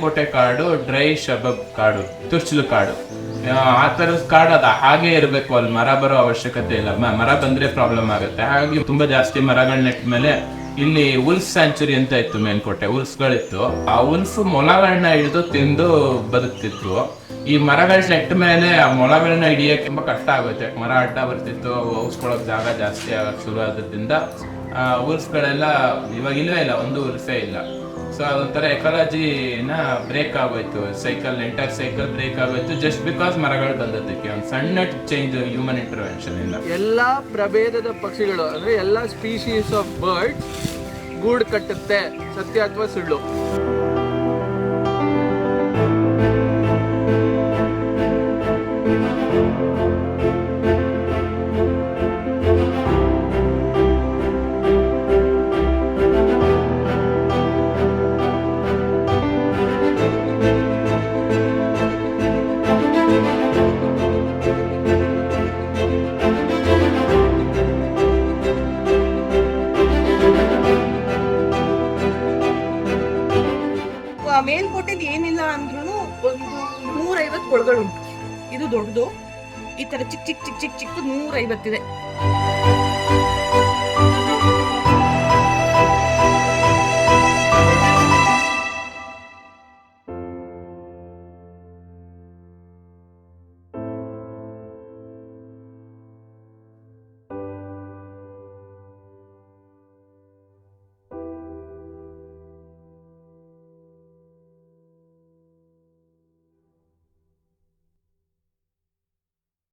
ಮೇಲ್ಕೋಟೆ ಕಾಡು, ಡ್ರೈ ಶಬಬ್ ಕಾಡು, ತುರ್ಚಲು ಕಾಡು, ಆ ತರದ ಕಾಡು ಅದ ಹಾಗೆ ಇರಬೇಕು. ಅಲ್ಲಿ ಮರ ಬರೋ ಅವಶ್ಯಕತೆ ಇಲ್ಲ. ಮರ ಬಂದ್ರೆ ಪ್ರಾಬ್ಲಮ್ ಆಗುತ್ತೆ. ಹಾಗಾಗಿ ತುಂಬಾ ಜಾಸ್ತಿ ಮರಗಳನ್ನ ನೆಟ್ಟ ಮೇಲೆ ಇಲ್ಲಿ ಉಲ್ಫ್ ಸ್ಯಾಂಚುರಿ ಅಂತ ಇತ್ತು ಮೇಲ್ಕೋಟೆ. ಉಲ್ಫ್ಗಳಿತ್ತು. ಆ ಉಲ್ಫ್ ಮೊಲಗಳನ್ನ ಹಿಡಿದು ತಿಂದು ಬದುಕ್ತಿತ್ತು. ಈ ಮರಗಳ ನೆಟ್ಟ ಮೇಲೆ ಆ ಮೊಲಗಳನ್ನ ಹಿಡಿಯಕ್ಕೆ ತುಂಬಾ ಕಷ್ಟ ಆಗುತ್ತೆ. ಮರ ಅಡ್ಡ ಬರ್ತಿತ್ತು, ಔಸ್ಕೊಳಕ್ ಜಾಗ ಜಾಸ್ತಿ ಆಗಕ್ಕೆ ಶುರು ಆದ್ರಿಂದ ಉಲ್ಫ್ಗಳೆಲ್ಲ ಇವಾಗ ಇಲ್ವೇ ಇಲ್ಲ, ಒಂದು ಉಲ್ಫೇ ಇಲ್ಲ. ಸೊ ಅದೊಂಥರ ಎಕಾಲಜಿನ ಬ್ರೇಕ್ ಆಗೋಯ್ತು. ಎಂಟೈರ್ ಸೈಕಲ್ ಬ್ರೇಕ್ ಆಗೋಯ್ತು ಜಸ್ಟ್ ಬಿಕಾಸ್ ಮರಗಳು ಬಂದದ್ದಕ್ಕೆ. ಒಂದು ಸಣ್ಣ ಚೇಂಜ್ ಹ್ಯೂಮನ್ ಇಂಟರ್ವೆನ್ಷನ್ ಇಂದ. ಎಲ್ಲಾ ಪ್ರಭೇದದ ಪಕ್ಷಿಗಳು ಅಂದ್ರೆ ಎಲ್ಲಾ ಸ್ಪೀಶೀಸ್ ಆಫ್ ಬರ್ಡ್ ಗೂಡು ಕಟ್ಟುತ್ತೆ. ಸತ್ಯ ಅಥವಾ ಸುಳ್ಳು? ಮೇಲ್ಕೋಟೆದು ಏನಿಲ್ಲ ಅಂದ್ರೂ ಒಂದು 150 ಕೊಳಗಳುಂಟು. ಇದು ದೊಡ್ಡದು. ಈ ತರ ಚಿಕ್ಕ ಚಿಕ್ಕ ಚಿಕ್ಕ ಚಿಕ್ಕ ಚಿಕ್ಕ 150 ಇದೆ.